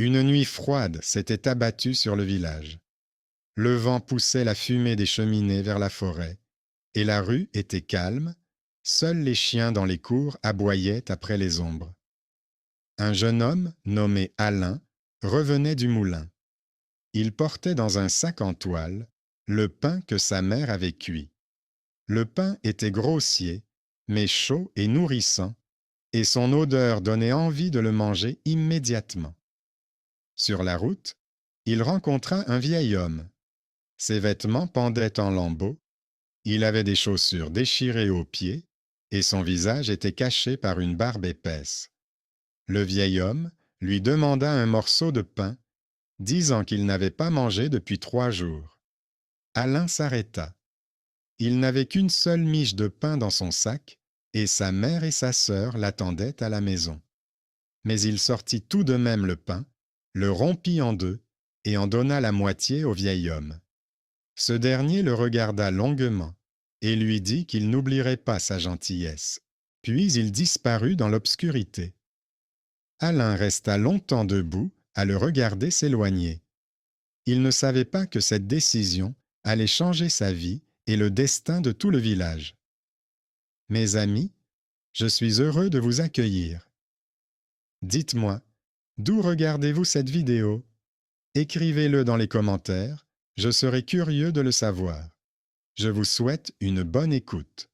Une nuit froide s'était abattue sur le village. Le vent poussait la fumée des cheminées vers la forêt, et la rue était calme, seuls les chiens dans les cours aboyaient après les ombres. Un jeune homme, nommé Alain, revenait du moulin. Il portait dans un sac en toile le pain que sa mère avait cuit. Le pain était grossier, mais chaud et nourrissant, et son odeur donnait envie de le manger immédiatement. Sur la route, il rencontra un vieil homme. Ses vêtements pendaient en lambeaux, il avait des chaussures déchirées aux pieds, et son visage était caché par une barbe épaisse. Le vieil homme lui demanda un morceau de pain, disant qu'il n'avait pas mangé depuis 3 jours. Alain s'arrêta. Il n'avait qu'une seule miche de pain dans son sac, et sa mère et sa sœur l'attendaient à la maison. Mais il sortit tout de même le pain, le rompit en deux, et en donna la moitié au vieil homme. Ce dernier le regarda longuement, et lui dit qu'il n'oublierait pas sa gentillesse. Puis il disparut dans l'obscurité. Alain resta longtemps debout à le regarder s'éloigner. Il ne savait pas que cette décision allait changer sa vie et le destin de tout le village. Mes amis, je suis heureux de vous accueillir. Dites-moi, d'où regardez-vous cette vidéo? Écrivez-le dans les commentaires, je serai curieux de le savoir. Je vous souhaite une bonne écoute.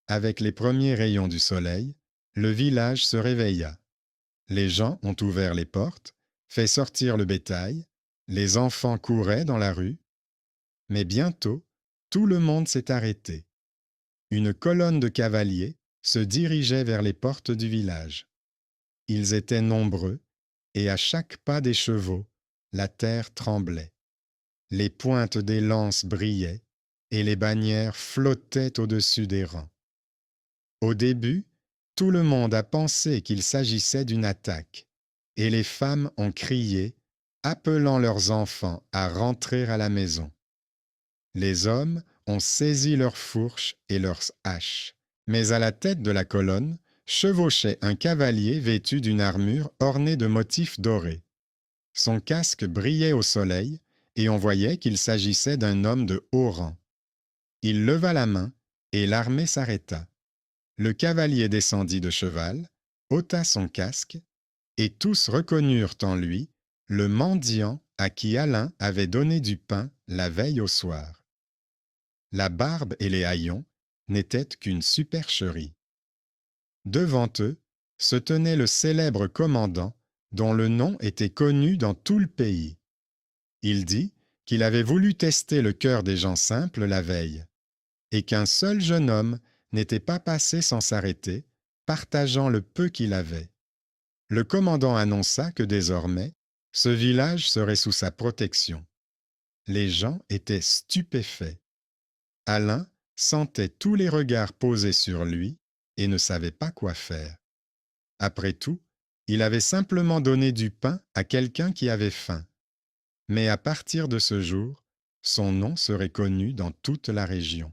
Avec les premiers rayons du soleil, le village se réveilla. Les gens ont ouvert les portes, fait sortir le bétail, les enfants couraient dans la rue, mais bientôt, tout le monde s'est arrêté. Une colonne de cavaliers se dirigeait vers les portes du village. Ils étaient nombreux, et à chaque pas des chevaux, la terre tremblait. Les pointes des lances brillaient, et les bannières flottaient au-dessus des rangs. Au début, tout le monde a pensé qu'il s'agissait d'une attaque, et les femmes ont crié, appelant leurs enfants à rentrer à la maison. Les hommes ont saisi leurs fourches et leurs haches, mais à la tête de la colonne chevauchait un cavalier vêtu d'une armure ornée de motifs dorés. Son casque brillait au soleil, et on voyait qu'il s'agissait d'un homme de haut rang. Il leva la main, et l'armée s'arrêta. Le cavalier descendit de cheval, ôta son casque, et tous reconnurent en lui le mendiant à qui Alain avait donné du pain la veille au soir. La barbe et les haillons n'étaient qu'une supercherie. Devant eux se tenait le célèbre commandant dont le nom était connu dans tout le pays. Il dit qu'il avait voulu tester le cœur des gens simples la veille, et qu'un seul jeune homme n'était pas passé sans s'arrêter, partageant le peu qu'il avait. Le commandant annonça que désormais, ce village serait sous sa protection. Les gens étaient stupéfaits. Alain sentait tous les regards posés sur lui et ne savait pas quoi faire. Après tout, il avait simplement donné du pain à quelqu'un qui avait faim. Mais à partir de ce jour, son nom serait connu dans toute la région.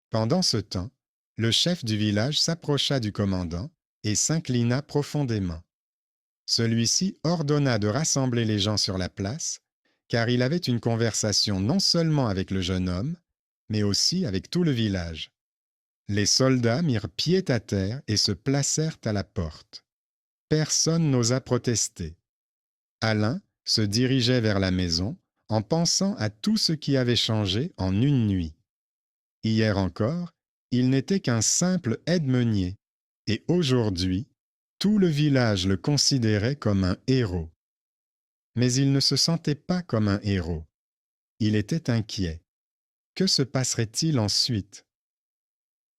Pendant ce temps, le chef du village s'approcha du commandant et s'inclina profondément. Celui-ci ordonna de rassembler les gens sur la place, car il avait une conversation non seulement avec le jeune homme, mais aussi avec tout le village. Les soldats mirent pied à terre et se placèrent à la porte. Personne n'osa protester. Alain se dirigeait vers la maison en pensant à tout ce qui avait changé en une nuit. Hier encore, il n'était qu'un simple aide-meunier, et aujourd'hui, tout le village le considérait comme un héros. Mais il ne se sentait pas comme un héros. Il était inquiet. Que se passerait-il ensuite?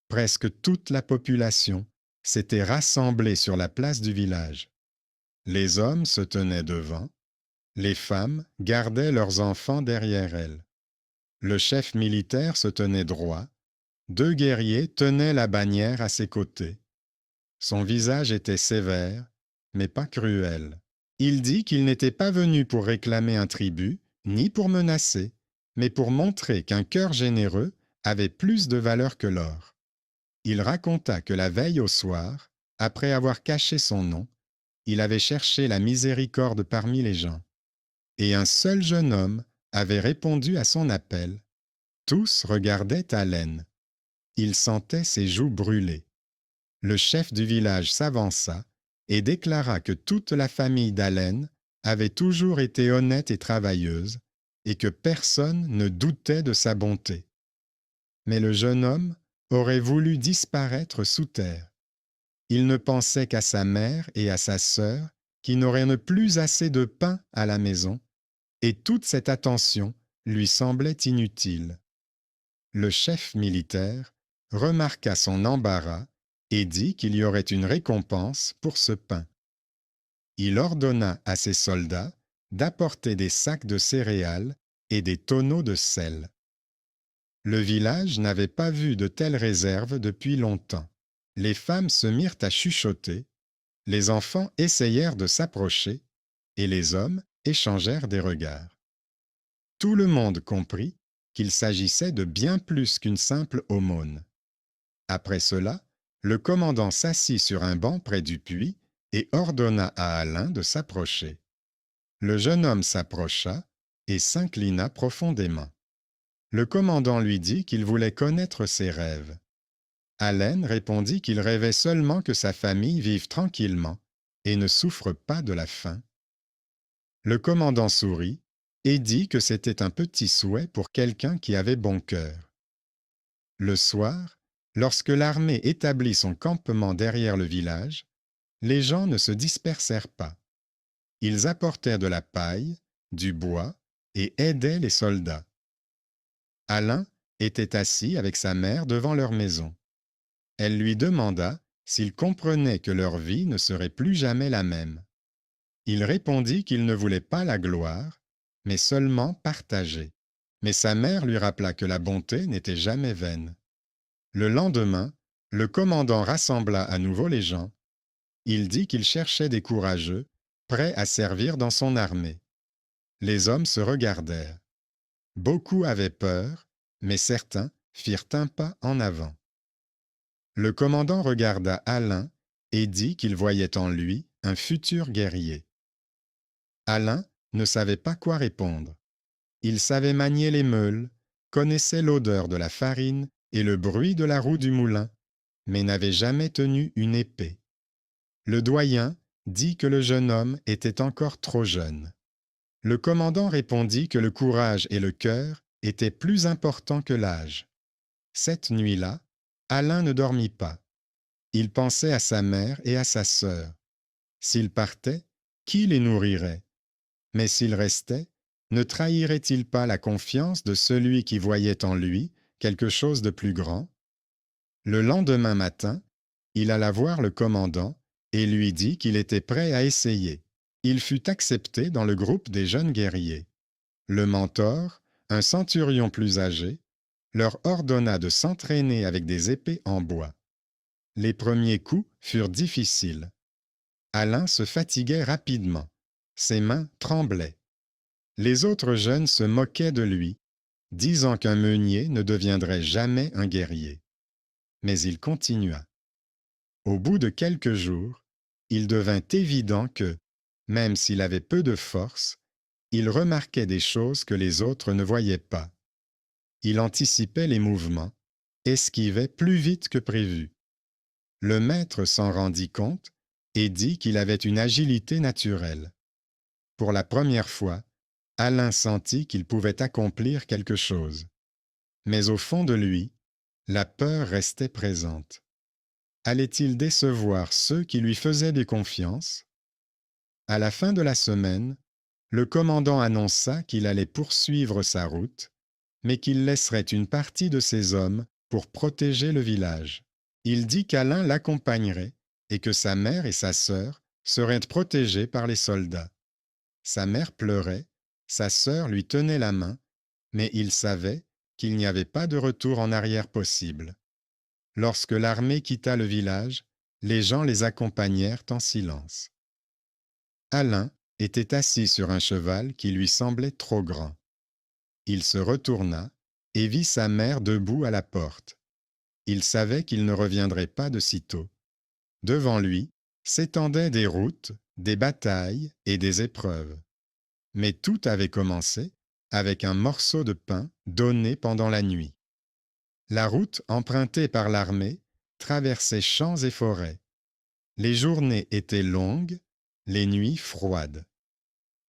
Presque toute la population s'était rassemblée sur la place du village. Les hommes se tenaient devant, les femmes gardaient leurs enfants derrière elles. Le chef militaire se tenait droit, 2 guerriers tenaient la bannière à ses côtés. Son visage était sévère, mais pas cruel. Il dit qu'il n'était pas venu pour réclamer un tribut, ni pour menacer, mais pour montrer qu'un cœur généreux avait plus de valeur que l'or. Il raconta que la veille au soir, après avoir caché son nom, Il avait cherché la miséricorde parmi les gens. Et un seul jeune homme avait répondu à son appel. Tous regardaient Allen. Ils sentaient ses joues brûler. Le chef du village s'avança et déclara que toute la famille d'Allen avait toujours été honnête et travailleuse, et que personne ne doutait de sa bonté. Mais le jeune homme aurait voulu disparaître sous terre. Il ne pensait qu'à sa mère et à sa sœur, qui n'auraient plus assez de pain à la maison, et toute cette attention lui semblait inutile. Le chef militaire remarqua son embarras et dit qu'il y aurait une récompense pour ce pain. Il ordonna à ses soldats d'apporter des sacs de céréales et des tonneaux de sel. Le village n'avait pas vu de telles réserves depuis longtemps. Les femmes se mirent à chuchoter, les enfants essayèrent de s'approcher, et les hommes échangèrent des regards. Tout le monde comprit qu'il s'agissait de bien plus qu'une simple aumône. Après cela, le commandant s'assit sur un banc près du puits et ordonna à Alain de s'approcher. Le jeune homme s'approcha et s'inclina profondément. Le commandant lui dit qu'il voulait connaître ses rêves. Alain répondit qu'il rêvait seulement que sa famille vive tranquillement et ne souffre pas de la faim. Le commandant sourit et dit que c'était un petit souhait pour quelqu'un qui avait bon cœur. Le soir, lorsque l'armée établit son campement derrière le village, les gens ne se dispersèrent pas. Ils apportèrent de la paille, du bois et aidaient les soldats. Alain était assis avec sa mère devant leur maison. Elle lui demanda s'il comprenait que leur vie ne serait plus jamais la même. Il répondit qu'il ne voulait pas la gloire, mais seulement partager. Mais sa mère lui rappela que la bonté n'était jamais vaine. Le lendemain, le commandant rassembla à nouveau les gens. Il dit qu'il cherchait des courageux, prêts à servir dans son armée. Les hommes se regardèrent. Beaucoup avaient peur, mais certains firent un pas en avant. Le commandant regarda Alain et dit qu'il voyait en lui un futur guerrier. Alain ne savait pas quoi répondre. Il savait manier les meules, connaissait l'odeur de la farine et le bruit de la roue du moulin, mais n'avait jamais tenu une épée. Le doyen dit que le jeune homme était encore trop jeune. Le commandant répondit que le courage et le cœur étaient plus importants que l'âge. Cette nuit-là, Alain ne dormit pas. Il pensait à sa mère et à sa sœur. S'il partait, qui les nourrirait? Mais s'il restait, ne trahirait-il pas la confiance de celui qui voyait en lui quelque chose de plus grand? Le lendemain matin, il alla voir le commandant et lui dit qu'il était prêt à essayer. Il fut accepté dans le groupe des jeunes guerriers. Le mentor, un centurion plus âgé, leur ordonna de s'entraîner avec des épées en bois. Les premiers coups furent difficiles. Alain se fatiguait rapidement. Ses mains tremblaient. Les autres jeunes se moquaient de lui, disant qu'un meunier ne deviendrait jamais un guerrier. Mais il continua. Au bout de quelques jours, il devint évident que, même s'il avait peu de force, il remarquait des choses que les autres ne voyaient pas. Il anticipait les mouvements, esquivait plus vite que prévu. Le maître s'en rendit compte et dit qu'il avait une agilité naturelle. Pour la première fois, Alain sentit qu'il pouvait accomplir quelque chose. Mais au fond de lui, la peur restait présente. Allait-il décevoir ceux qui lui faisaient des confiances? À la fin de la semaine, le commandant annonça qu'il allait poursuivre sa route, mais qu'il laisserait une partie de ses hommes pour protéger le village. Il dit qu'Alain l'accompagnerait et que sa mère et sa sœur seraient protégées par les soldats. Sa mère pleurait, sa sœur lui tenait la main, mais il savait qu'il n'y avait pas de retour en arrière possible. Lorsque l'armée quitta le village, les gens les accompagnèrent en silence. Alain était assis sur un cheval qui lui semblait trop grand. Il se retourna et vit sa mère debout à la porte. Il savait qu'il ne reviendrait pas de sitôt. Devant lui s'étendaient des routes des batailles et des épreuves. Mais tout avait commencé avec un morceau de pain donné pendant la nuit. La route empruntée par l'armée traversait champs et forêts. Les journées étaient longues, les nuits froides.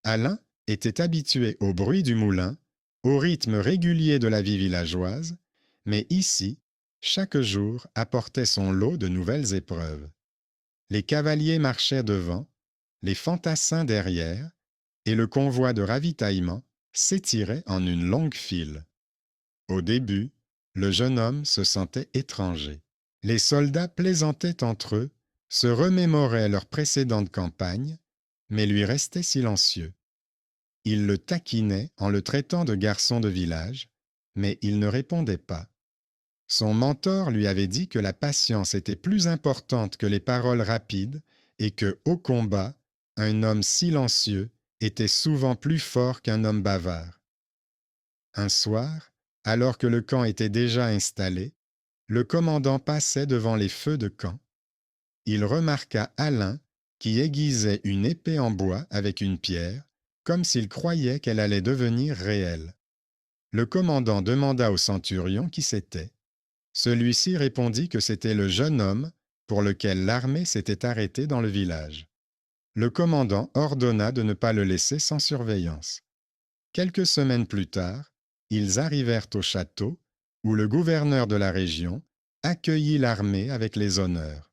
Alain était habitué au bruit du moulin, au rythme régulier de la vie villageoise, mais ici, chaque jour apportait son lot de nouvelles épreuves. Les cavaliers marchaient devant, les fantassins derrière, et le convoi de ravitaillement s'étirait en une longue file. Au début, le jeune homme se sentait étranger. Les soldats plaisantaient entre eux, se remémoraient leur précédente campagne, mais lui restaient silencieux. Ils le taquinaient en le traitant de garçon de village, mais il ne répondait pas. Son mentor lui avait dit que la patience était plus importante que les paroles rapides et que, au combat, un homme silencieux était souvent plus fort qu'un homme bavard. Un soir, alors que le camp était déjà installé, le commandant passait devant les feux de camp. Il remarqua Alain qui aiguisait une épée en bois avec une pierre, comme s'il croyait qu'elle allait devenir réelle. Le commandant demanda au centurion qui c'était. Celui-ci répondit que c'était le jeune homme pour lequel l'armée s'était arrêtée dans le village. Le commandant ordonna de ne pas le laisser sans surveillance. Quelques semaines plus tard, ils arrivèrent au château où le gouverneur de la région accueillit l'armée avec les honneurs.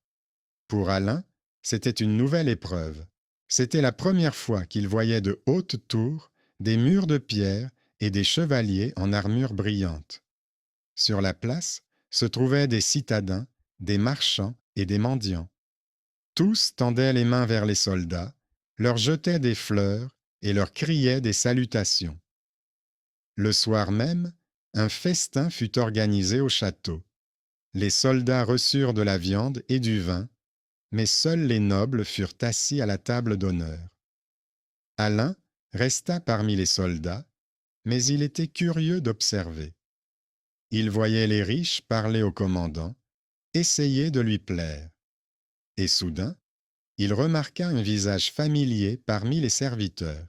Pour Alain, c'était une nouvelle épreuve. C'était la première fois qu'il voyait de hautes tours, des murs de pierre et des chevaliers en armure brillante. Sur la place se trouvaient des citadins, des marchands et des mendiants. Tous tendaient les mains vers les soldats, leur jetaient des fleurs et leur criaient des salutations. Le soir même, un festin fut organisé au château. Les soldats reçurent de la viande et du vin, mais seuls les nobles furent assis à la table d'honneur. Alain resta parmi les soldats, mais il était curieux d'observer. Il voyait les riches parler au commandant, essayer de lui plaire. Et soudain, il remarqua un visage familier parmi les serviteurs.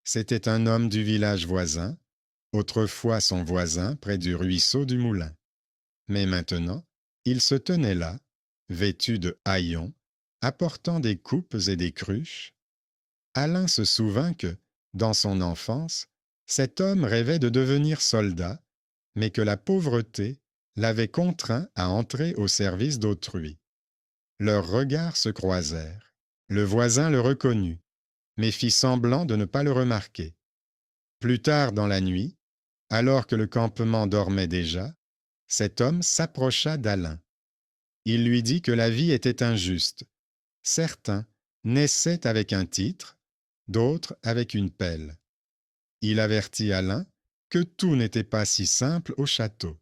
C'était un homme du village voisin, autrefois son voisin près du ruisseau du moulin. Mais maintenant, il se tenait là, vêtu de haillons, apportant des coupes et des cruches. Alain se souvint que, dans son enfance, cet homme rêvait de devenir soldat, mais que la pauvreté l'avait contraint à entrer au service d'autrui. Leurs regards se croisèrent. Le voisin le reconnut, mais fit semblant de ne pas le remarquer. Plus tard dans la nuit, alors que le campement dormait déjà, cet homme s'approcha d'Alain. Il lui dit que la vie était injuste. Certains naissaient avec un titre, d'autres avec une pelle. Il avertit Alain que tout n'était pas si simple au château.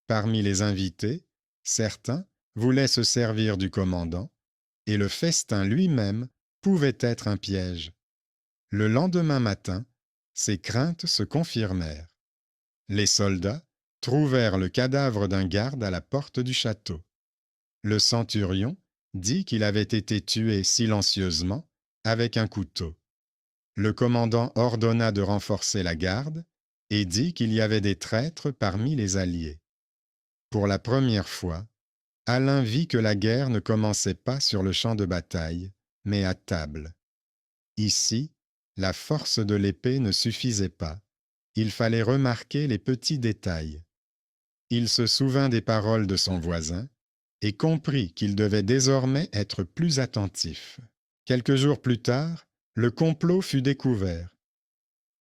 Parmi les invités, certains voulaient se servir du commandant, et le festin lui-même pouvait être un piège. Le lendemain matin, ses craintes se confirmèrent. Les soldats trouvèrent le cadavre d'un garde à la porte du château. Le centurion dit qu'il avait été tué silencieusement avec un couteau. Le commandant ordonna de renforcer la garde et dit qu'il y avait des traîtres parmi les alliés. Pour la première fois, Alain vit que la guerre ne commençait pas sur le champ de bataille, mais à table. Ici, la force de l'épée ne suffisait pas. Il fallait remarquer les petits détails. Il se souvint des paroles de son voisin et comprit qu'il devait désormais être plus attentif. Quelques jours plus tard, le complot fut découvert.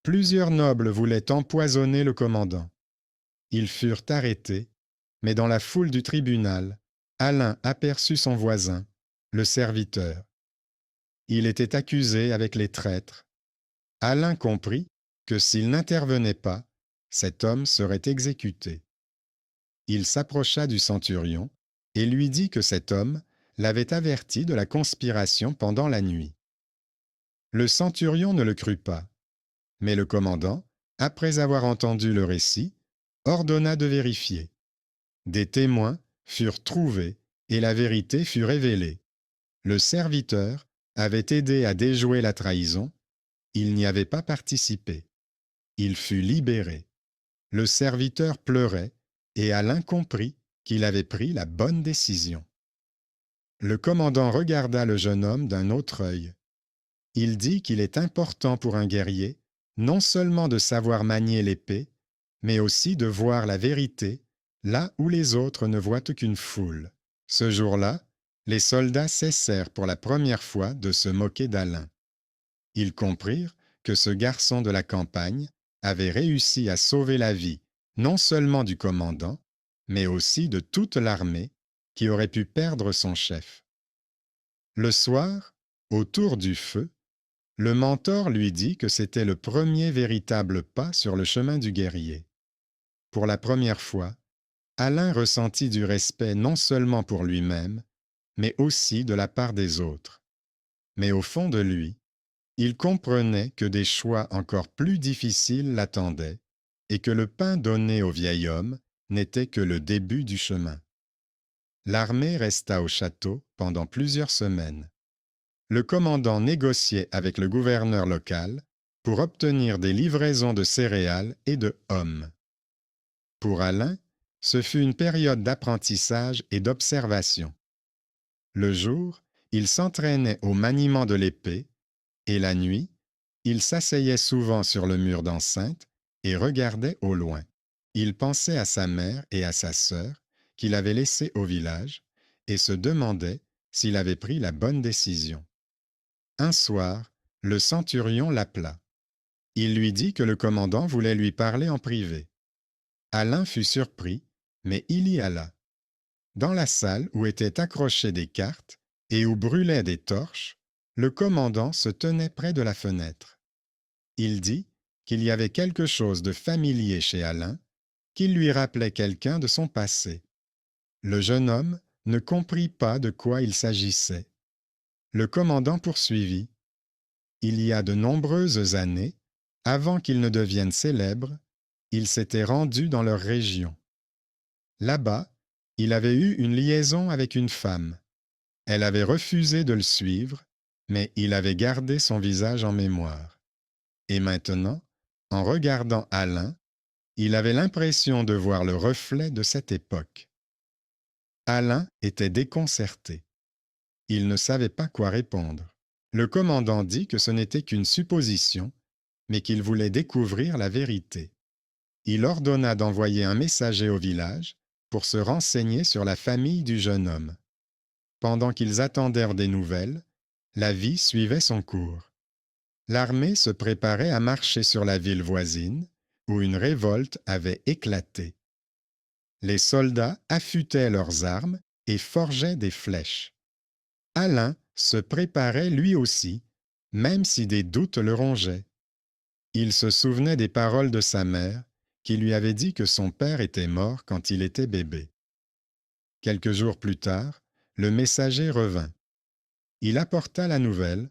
Plusieurs nobles voulaient empoisonner le commandant. Ils furent arrêtés, mais dans la foule du tribunal, Alain aperçut son voisin, le serviteur. Il était accusé avec les traîtres. Alain comprit que s'il n'intervenait pas, cet homme serait exécuté. Il s'approcha du centurion et lui dit que cet homme l'avait averti de la conspiration pendant la nuit. Le centurion ne le crut pas, mais le commandant, après avoir entendu le récit, ordonna de vérifier. Des témoins furent trouvés et la vérité fut révélée. Le serviteur avait aidé à déjouer la trahison, il n'y avait pas participé. Il fut libéré. Le serviteur pleurait, et Alain comprit qu'il avait pris la bonne décision. Le commandant regarda le jeune homme d'un autre œil. Il dit qu'il est important pour un guerrier non seulement de savoir manier l'épée, mais aussi de voir la vérité là où les autres ne voient aucune foule. Ce jour-là, les soldats cessèrent pour la première fois de se moquer d'Alain. Ils comprirent que ce garçon de la campagne avait réussi à sauver la vie non seulement du commandant, mais aussi de toute l'armée qui aurait pu perdre son chef. Le soir, autour du feu, le mentor lui dit que c'était le premier véritable pas sur le chemin du guerrier. Pour la première fois, Alain ressentit du respect non seulement pour lui-même, mais aussi de la part des autres. Mais au fond de lui, il comprenait que des choix encore plus difficiles l'attendaient et que le pain donné au vieil homme n'était que le début du chemin. L'armée resta au château pendant plusieurs semaines. Le commandant négociait avec le gouverneur local pour obtenir des livraisons de céréales et de hommes. Pour Alain, ce fut une période d'apprentissage et d'observation. Le jour, il s'entraînait au maniement de l'épée, et la nuit, il s'asseyait souvent sur le mur d'enceinte et regardait au loin. Il pensait à sa mère et à sa sœur, qu'il avait laissées au village, et se demandait s'il avait pris la bonne décision. Un soir, le centurion l'appela. Il lui dit que le commandant voulait lui parler en privé. Alain fut surpris, mais il y alla. Dans la salle où étaient accrochées des cartes et où brûlaient des torches, le commandant se tenait près de la fenêtre. Il dit qu'il y avait quelque chose de familier chez Alain, qui lui rappelait quelqu'un de son passé. Le jeune homme ne comprit pas de quoi il s'agissait. Le commandant poursuivit. Il y a de nombreuses années, avant qu'ils ne deviennent célèbres, il s'était rendu dans leur région. Là-bas, il avait eu une liaison avec une femme. Elle avait refusé de le suivre, mais il avait gardé son visage en mémoire. Et maintenant, en regardant Alain, il avait l'impression de voir le reflet de cette époque. Alain était déconcerté. Il ne savait pas quoi répondre. Le commandant dit que ce n'était qu'une supposition, mais qu'il voulait découvrir la vérité. Il ordonna d'envoyer un messager au village pour se renseigner sur la famille du jeune homme. Pendant qu'ils attendèrent des nouvelles, la vie suivait son cours. L'armée se préparait à marcher sur la ville voisine, où une révolte avait éclaté. Les soldats affûtaient leurs armes et forgeaient des flèches. Alain se préparait lui aussi, même si des doutes le rongeaient. Il se souvenait des paroles de sa mère, qui lui avait dit que son père était mort quand il était bébé. Quelques jours plus tard, le messager revint. Il apporta la nouvelle.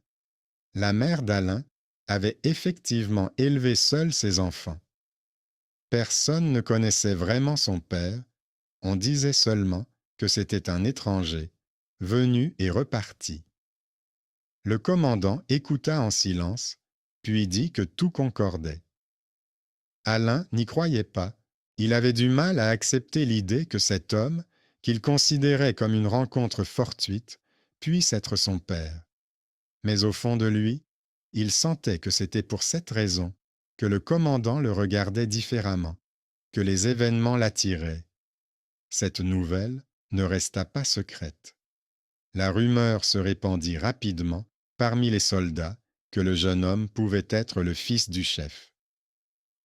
La mère d'Alain avait effectivement élevé seule ses enfants. Personne ne connaissait vraiment son père, on disait seulement que c'était un étranger, venu et reparti. Le commandant écouta en silence, puis dit que tout concordait. Alain n'y croyait pas. Il avait du mal à accepter l'idée que cet homme, qu'il considérait comme une rencontre fortuite, puisse être son père. Mais au fond de lui, il sentait que c'était pour cette raison que le commandant le regardait différemment, que les événements l'attiraient. Cette nouvelle ne resta pas secrète. La rumeur se répandit rapidement parmi les soldats que le jeune homme pouvait être le fils du chef.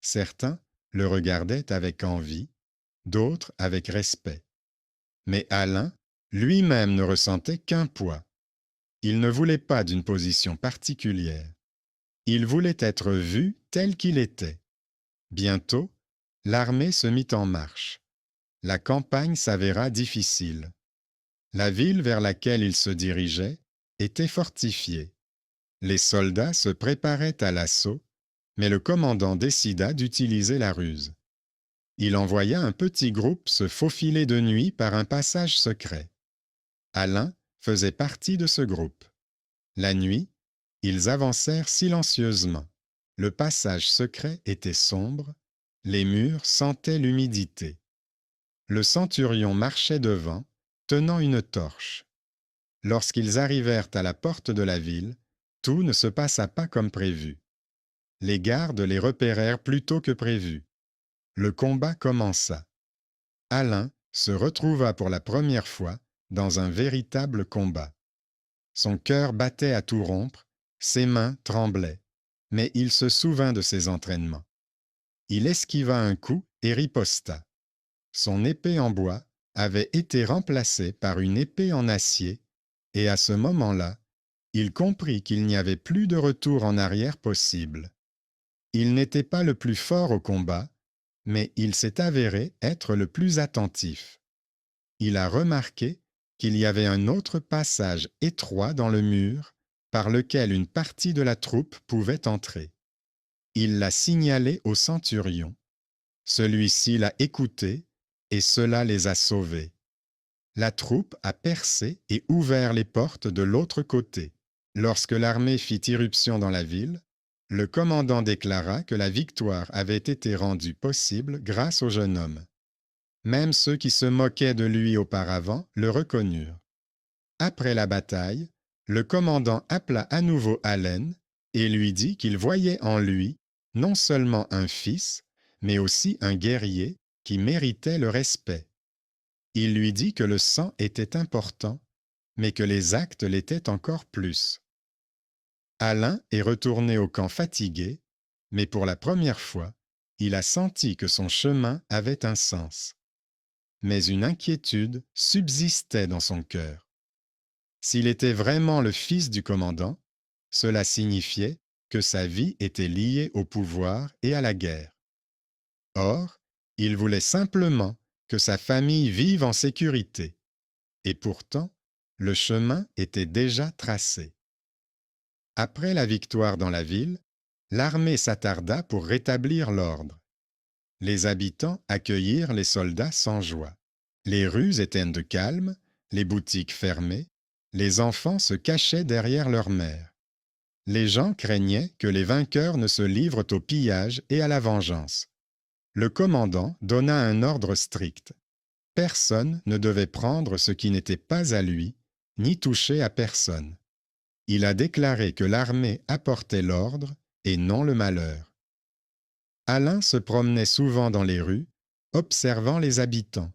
Certains le regardaient avec envie, d'autres avec respect. Mais Alain, lui-même ne ressentait qu'un poids. Il ne voulait pas d'une position particulière. Il voulait être vu tel qu'il était. Bientôt, l'armée se mit en marche. La campagne s'avéra difficile. La ville vers laquelle il se dirigeait était fortifiée. Les soldats se préparaient à l'assaut, mais le commandant décida d'utiliser la ruse. Il envoya un petit groupe se faufiler de nuit par un passage secret. Alain faisait partie de ce groupe. La nuit, ils avancèrent silencieusement. Le passage secret était sombre, les murs sentaient l'humidité. Le centurion marchait devant, tenant une torche. Lorsqu'ils arrivèrent à la porte de la ville, tout ne se passa pas comme prévu. Les gardes les repérèrent plus tôt que prévu. Le combat commença. Alain se retrouva pour la première fois dans un véritable combat. Son cœur battait à tout rompre, ses mains tremblaient, mais il se souvint de ses entraînements. Il esquiva un coup et riposta. Son épée en bois avait été remplacée par une épée en acier, et à ce moment-là, il comprit qu'il n'y avait plus de retour en arrière possible. Il n'était pas le plus fort au combat, mais il s'est avéré être le plus attentif. Il a remarqué qu'il y avait un autre passage étroit dans le mur par lequel une partie de la troupe pouvait entrer. Il l'a signalé au centurion. Celui-ci l'a écouté et cela les a sauvés. La troupe a percé et ouvert les portes de l'autre côté. Lorsque l'armée fit irruption dans la ville, le commandant déclara que la victoire avait été rendue possible grâce au jeune homme. Même ceux qui se moquaient de lui auparavant le reconnurent. Après la bataille, le commandant appela à nouveau Allen et lui dit qu'il voyait en lui non seulement un fils, mais aussi un guerrier qui méritait le respect. Il lui dit que le sang était important, mais que les actes l'étaient encore plus. Alain est retourné au camp fatigué, mais pour la première fois, il a senti que son chemin avait un sens. Mais une inquiétude subsistait dans son cœur. S'il était vraiment le fils du commandant, cela signifiait que sa vie était liée au pouvoir et à la guerre. Or, il voulait simplement que sa famille vive en sécurité. Et pourtant, le chemin était déjà tracé. Après la victoire dans la ville, l'armée s'attarda pour rétablir l'ordre. Les habitants accueillirent les soldats sans joie. Les rues étaient de calme, les boutiques fermées, les enfants se cachaient derrière leur mère. Les gens craignaient que les vainqueurs ne se livrent au pillage et à la vengeance. Le commandant donna un ordre strict. Personne ne devait prendre ce qui n'était pas à lui, ni toucher à personne. Il a déclaré que l'armée apportait l'ordre et non le malheur. Alain se promenait souvent dans les rues, observant les habitants.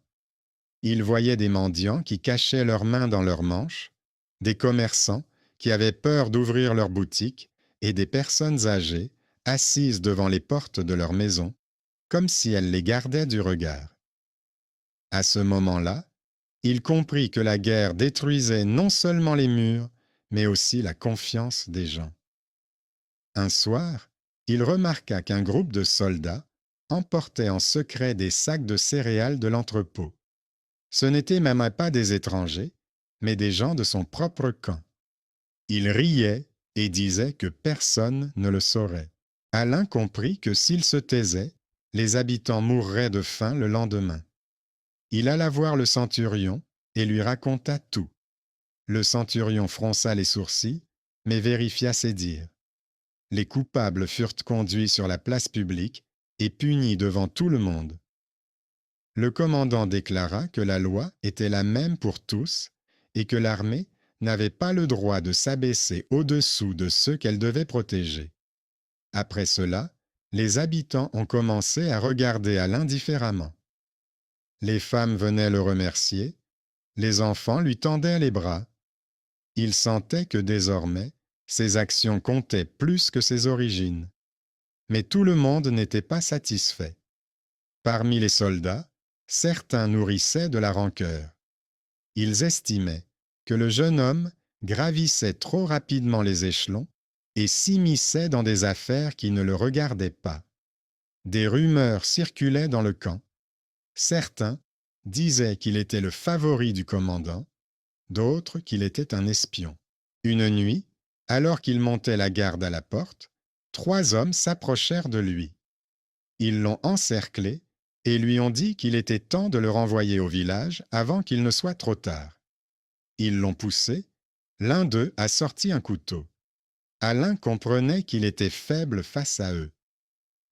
Il voyait des mendiants qui cachaient leurs mains dans leurs manches, des commerçants qui avaient peur d'ouvrir leurs boutiques et des personnes âgées assises devant les portes de leur maison, comme si elles les gardaient du regard. À ce moment-là, il comprit que la guerre détruisait non seulement les murs, mais aussi la confiance des gens. Un soir, il remarqua qu'un groupe de soldats emportait en secret des sacs de céréales de l'entrepôt. Ce n'étaient même pas des étrangers, mais des gens de son propre camp. Il riait et disait que personne ne le saurait. Alain comprit que s'il se taisait, les habitants mourraient de faim le lendemain. Il alla voir le centurion et lui raconta tout. Le centurion fronça les sourcils, mais vérifia ses dires. Les coupables furent conduits sur la place publique et punis devant tout le monde. Le commandant déclara que la loi était la même pour tous et que l'armée n'avait pas le droit de s'abaisser au-dessous de ceux qu'elle devait protéger. Après cela, les habitants ont commencé à regarder Alain différemment. Les femmes venaient le remercier, les enfants lui tendaient les bras. Il sentait que désormais, ses actions comptaient plus que ses origines. Mais tout le monde n'était pas satisfait. Parmi les soldats, certains nourrissaient de la rancœur. Ils estimaient que le jeune homme gravissait trop rapidement les échelons et s'immisçait dans des affaires qui ne le regardaient pas. Des rumeurs circulaient dans le camp. Certains disaient qu'il était le favori du commandant, d'autres qu'il était un espion. Une nuit, alors qu'il montait la garde à la porte, 3 hommes s'approchèrent de lui. Ils l'ont encerclé et lui ont dit qu'il était temps de le renvoyer au village avant qu'il ne soit trop tard. Ils l'ont poussé, L'un d'eux a sorti un couteau. Alain comprenait qu'il était faible face à eux.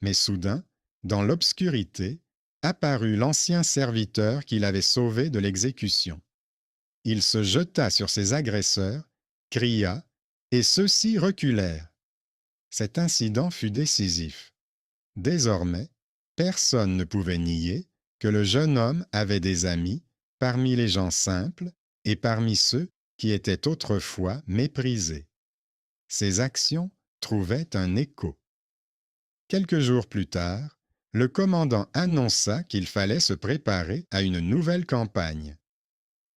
Mais soudain, dans l'obscurité, apparut l'ancien serviteur qui l'avait sauvé de l'exécution. Il se jeta sur ses agresseurs, cria, et ceux-ci reculèrent. Cet incident fut décisif. Désormais, personne ne pouvait nier que le jeune homme avait des amis parmi les gens simples et parmi ceux qui étaient autrefois méprisés. Ses actions trouvaient un écho. Quelques jours plus tard, le commandant annonça qu'il fallait se préparer à une nouvelle campagne.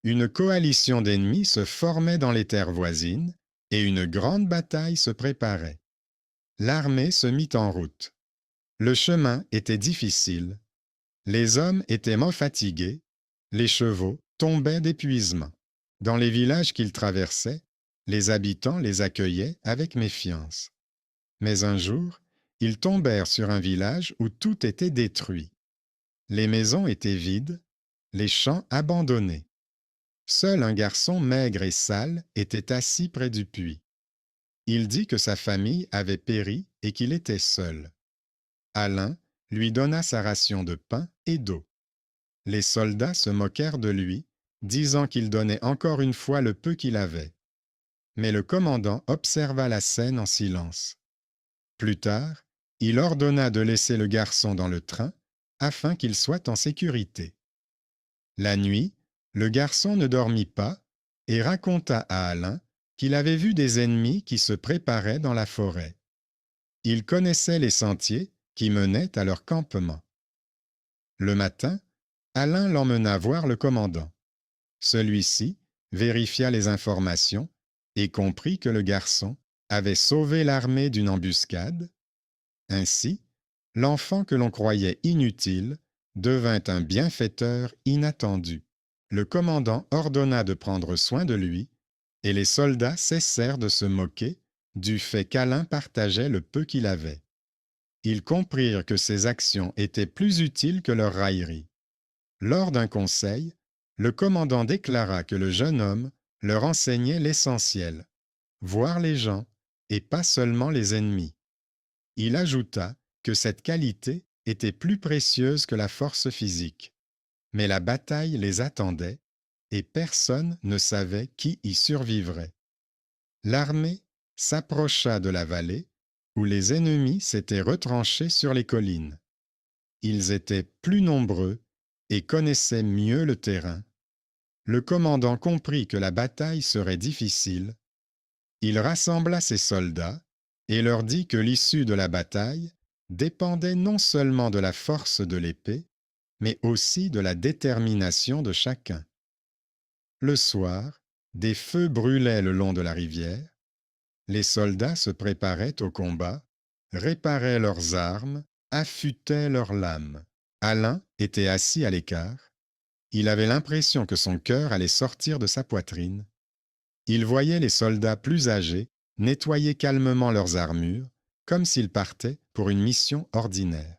Une coalition d'ennemis se formait dans les terres voisines et une grande bataille se préparait. L'armée se mit en route. Le chemin était difficile. Les hommes étaient fatigués, les chevaux tombaient d'épuisement. Dans les villages qu'ils traversaient, les habitants les accueillaient avec méfiance. Mais un jour, ils tombèrent sur un village où tout était détruit. Les maisons étaient vides, les champs abandonnés. Seul un garçon maigre et sale était assis près du puits. Il dit que sa famille avait péri et qu'il était seul. Alain lui donna sa ration de pain et d'eau. Les soldats se moquèrent de lui, disant qu'il donnait encore une fois le peu qu'il avait. Mais le commandant observa la scène en silence. Plus tard, il ordonna de laisser le garçon dans le train afin qu'il soit en sécurité. La nuit, le garçon ne dormit pas et raconta à Alain qu'il avait vu des ennemis qui se préparaient dans la forêt. Il connaissait les sentiers qui menaient à leur campement. Le matin, Alain l'emmena voir le commandant. Celui-ci vérifia les informations et comprit que le garçon avait sauvé l'armée d'une embuscade. Ainsi, l'enfant que l'on croyait inutile devint un bienfaiteur inattendu. Le commandant ordonna de prendre soin de lui, et les soldats cessèrent de se moquer du fait qu'Alain partageait le peu qu'il avait. Ils comprirent que ses actions étaient plus utiles que leurs railleries. Lors d'un conseil, le commandant déclara que le jeune homme leur enseignait l'essentiel, voir les gens et pas seulement les ennemis. Il ajouta que cette qualité était plus précieuse que la force physique. Mais la bataille les attendait et personne ne savait qui y survivrait. L'armée s'approcha de la vallée où les ennemis s'étaient retranchés sur les collines. Ils étaient plus nombreux et connaissaient mieux le terrain. Le commandant comprit que la bataille serait difficile. Il rassembla ses soldats et leur dit que l'issue de la bataille dépendait non seulement de la force de l'épée, mais aussi de la détermination de chacun. Le soir, des feux brûlaient le long de la rivière. Les soldats se préparaient au combat, réparaient leurs armes, affûtaient leurs lames. Alain était assis à l'écart. Il avait l'impression que son cœur allait sortir de sa poitrine. Il voyait les soldats plus âgés nettoyer calmement leurs armures, comme s'ils partaient pour une mission ordinaire.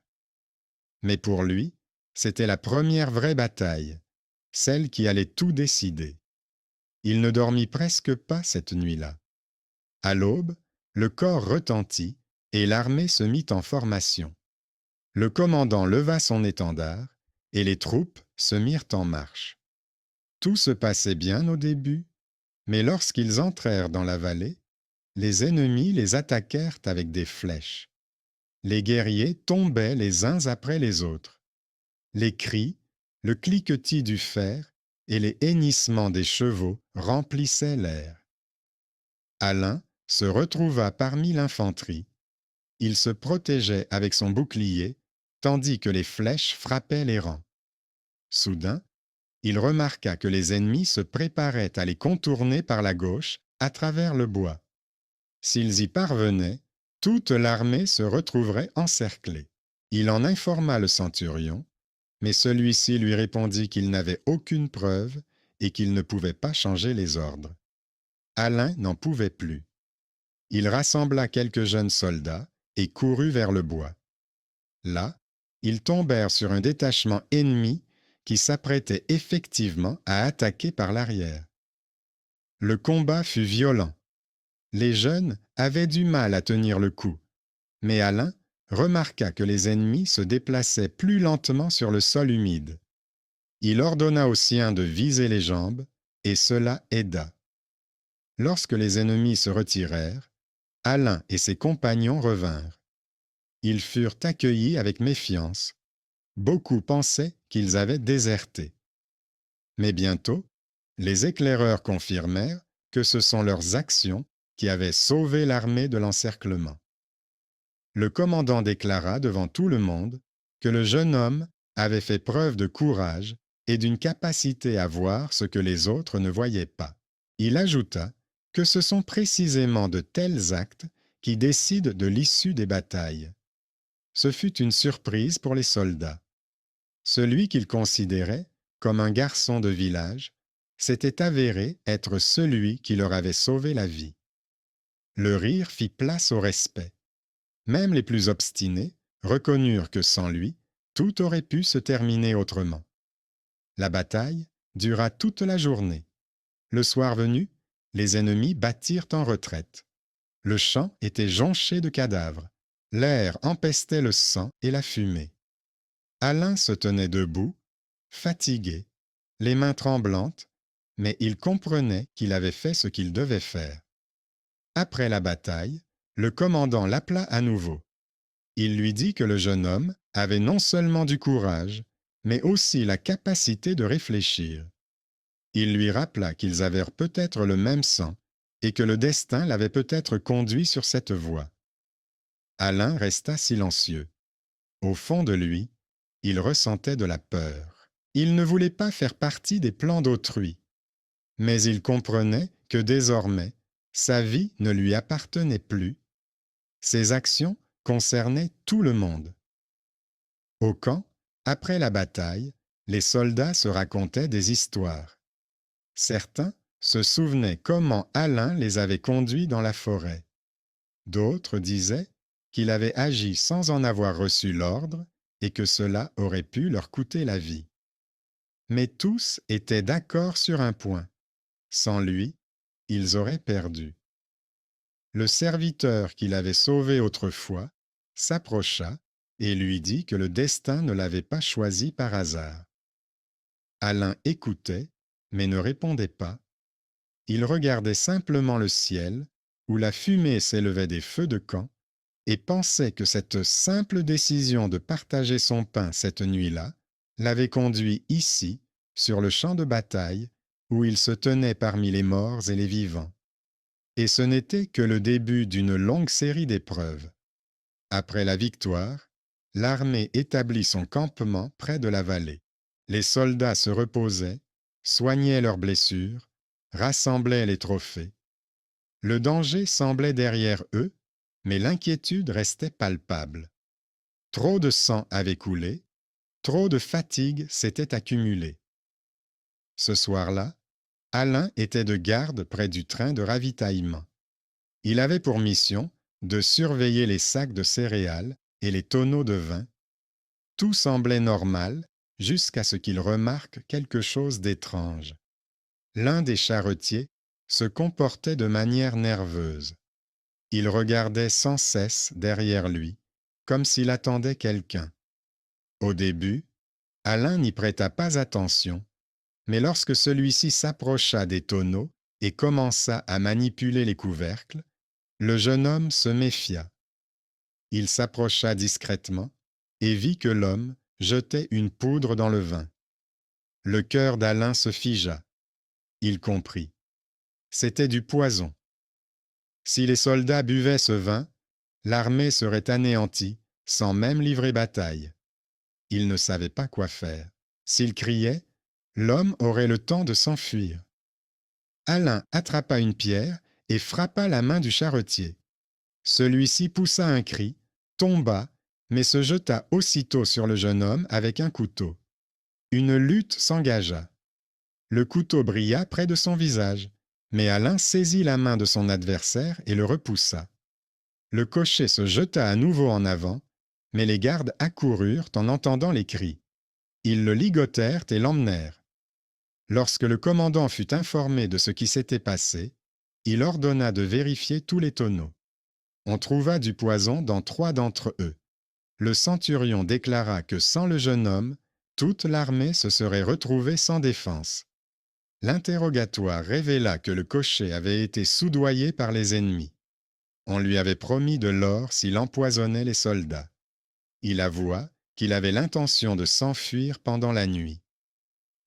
Mais pour lui, c'était la première vraie bataille, celle qui allait tout décider. Il ne dormit presque pas cette nuit-là. À l'aube, le corps retentit et l'armée se mit en formation. Le commandant leva son étendard et les troupes se mirent en marche. Tout se passait bien au début, mais lorsqu'ils entrèrent dans la vallée, les ennemis les attaquèrent avec des flèches. Les guerriers tombaient les uns après les autres. Les cris, le cliquetis du fer et les hennissements des chevaux remplissaient l'air. Alain se retrouva parmi l'infanterie. Il se protégeait avec son bouclier, tandis que les flèches frappaient les rangs. Soudain, il remarqua que les ennemis se préparaient à les contourner par la gauche à travers le bois. S'ils y parvenaient, toute l'armée se retrouverait encerclée. Il en informa le centurion, mais celui-ci lui répondit qu'il n'avait aucune preuve et qu'il ne pouvait pas changer les ordres. Alain n'en pouvait plus. Il rassembla quelques jeunes soldats et courut vers le bois. Là, ils tombèrent sur un détachement ennemi qui s'apprêtait effectivement à attaquer par l'arrière. Le combat fut violent. Les jeunes avaient du mal à tenir le coup, mais Alain remarqua que les ennemis se déplaçaient plus lentement sur le sol humide. Il ordonna aux siens de viser les jambes, et cela aida. Lorsque les ennemis se retirèrent, Alain et ses compagnons revinrent. Ils furent accueillis avec méfiance. Beaucoup pensaient qu'ils avaient déserté. Mais bientôt, les éclaireurs confirmèrent que ce sont leurs actions qui avaient sauvé l'armée de l'encerclement. Le commandant déclara devant tout le monde que le jeune homme avait fait preuve de courage et d'une capacité à voir ce que les autres ne voyaient pas. Il ajouta que ce sont précisément de tels actes qui décident de l'issue des batailles. Ce fut une surprise pour les soldats. Celui qu'ils considéraient comme un garçon de village s'était avéré être celui qui leur avait sauvé la vie. Le rire fit place au respect. Même les plus obstinés reconnurent que sans lui, tout aurait pu se terminer autrement. La bataille dura toute la journée. Le soir venu, les ennemis battirent en retraite. Le champ était jonché de cadavres. L'air empestait le sang et la fumée. Alain se tenait debout, fatigué, les mains tremblantes, mais il comprenait qu'il avait fait ce qu'il devait faire. Après la bataille, le commandant l'appela à nouveau. Il lui dit que le jeune homme avait non seulement du courage, mais aussi la capacité de réfléchir. Il lui rappela qu'ils avaient peut-être le même sang et que le destin l'avait peut-être conduit sur cette voie. Alain resta silencieux. Au fond de lui, il ressentait de la peur. Il ne voulait pas faire partie des plans d'autrui, mais il comprenait que désormais, sa vie ne lui appartenait plus. Ses actions concernaient tout le monde. Au camp, après la bataille, les soldats se racontaient des histoires. Certains se souvenaient comment Alain les avait conduits dans la forêt. D'autres disaient qu'il avait agi sans en avoir reçu l'ordre et que cela aurait pu leur coûter la vie. Mais tous étaient d'accord sur un point. Sans lui, ils auraient perdu. Le serviteur qu'il avait sauvé autrefois s'approcha et lui dit que le destin ne l'avait pas choisi par hasard. Alain écoutait, mais ne répondait pas. Il regardait simplement le ciel, où la fumée s'élevait des feux de camp, et pensait que cette simple décision de partager son pain cette nuit-là l'avait conduit ici, sur le champ de bataille, où il se tenait parmi les morts et les vivants. Et ce n'était que le début d'une longue série d'épreuves. Après la victoire, l'armée établit son campement près de la vallée. Les soldats se reposaient, soignaient leurs blessures, rassemblaient les trophées. Le danger semblait derrière eux, mais l'inquiétude restait palpable. Trop de sang avait coulé, trop de fatigue s'était accumulée. Ce soir-là, Alain était de garde près du train de ravitaillement. Il avait pour mission de surveiller les sacs de céréales et les tonneaux de vin. Tout semblait normal jusqu'à ce qu'il remarque quelque chose d'étrange. L'un des charretiers se comportait de manière nerveuse. Il regardait sans cesse derrière lui, comme s'il attendait quelqu'un. Au début, Alain n'y prêta pas attention, mais lorsque celui-ci s'approcha des tonneaux et commença à manipuler les couvercles, le jeune homme se méfia. Il s'approcha discrètement et vit que l'homme jetait une poudre dans le vin. Le cœur d'Alain se figea. Il comprit. C'était du poison. Si les soldats buvaient ce vin, l'armée serait anéantie sans même livrer bataille. Il ne savait pas quoi faire. S'il criait, l'homme aurait le temps de s'enfuir. Alain attrapa une pierre et frappa la main du charretier. Celui-ci poussa un cri, tomba, mais se jeta aussitôt sur le jeune homme avec un couteau. Une lutte s'engagea. Le couteau brilla près de son visage, mais Alain saisit la main de son adversaire et le repoussa. Le cocher se jeta à nouveau en avant, mais les gardes accoururent en entendant les cris. Ils le ligotèrent et l'emmenèrent. Lorsque le commandant fut informé de ce qui s'était passé, il ordonna de vérifier tous les tonneaux. On trouva du poison dans 3 d'entre eux. Le centurion déclara que sans le jeune homme, toute l'armée se serait retrouvée sans défense. L'interrogatoire révéla que le cocher avait été soudoyé par les ennemis. On lui avait promis de l'or s'il empoisonnait les soldats. Il avoua qu'il avait l'intention de s'enfuir pendant la nuit.